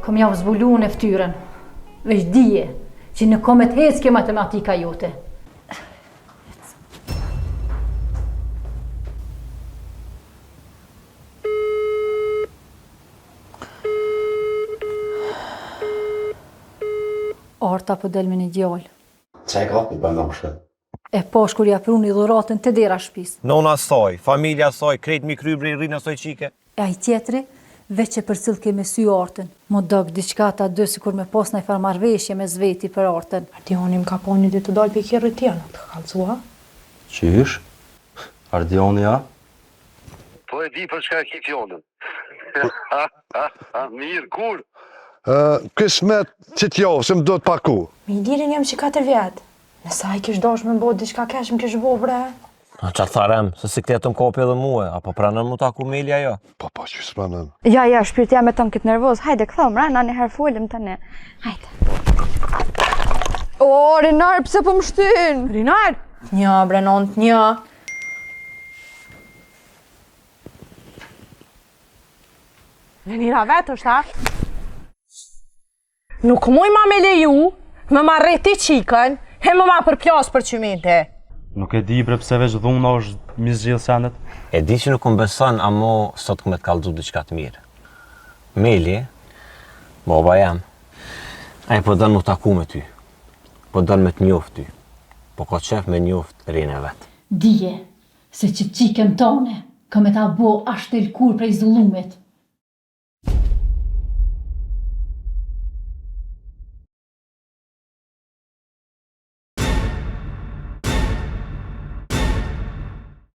Kom javë zbulu në ftyrën. Veç dije që në komet hecke matematika jote. Arta po del me një djallë. Qa e ka për bëna më E pash kur ja pruni dhuratën të dera shpis. Nona saj, familja saj, krejt mi krybri rrinë asoj qike. E aj tjetri, veç që për cilë keme sy artën. Mo dog diçka ta dë si kur me pos në i farmarveshje me zveti për artën. Ardioni më ka po një ditë të dalë për i kjerë tjena, të kalcua. Qysh? Ardioni, ja? Po e di për shka ki fjonën. Mirë, kur? Kismet që t'javë, se më do të paku. Me i dirin jam që 4 vjetë. Nësa i kish dosh me mbo diçka kesh më kish bo, bre. A qa tharem, se si këtë më kopi edhe muë, apo pranën mu taku Melja jo? Pa, që s'pranën. Ja, shpirti jam e tonë këtë nervoz. Hajde, këthom, rana një herë folim të ne. Hajde. O, Rinar, pse po më shtyn? Rinar? Një, bre, nënt, një. Renira vetë është, ha? Nuk muj ma me leju, me ma rreti qikën, he me ma përpjas për qymete. Nuk e di bre pse veç dhuna është mizgjith senet. E di që nuk më beson, amo sot këmë të kalëzu diçka të mirë. Meli, baba jam, a i po dënë mu taku me ty, po dënë me të njoft ty, po ka qef me njoft rinë e vetë. Dije, se që qikën tone, ka me ta bo ashtel kur prej zullumit.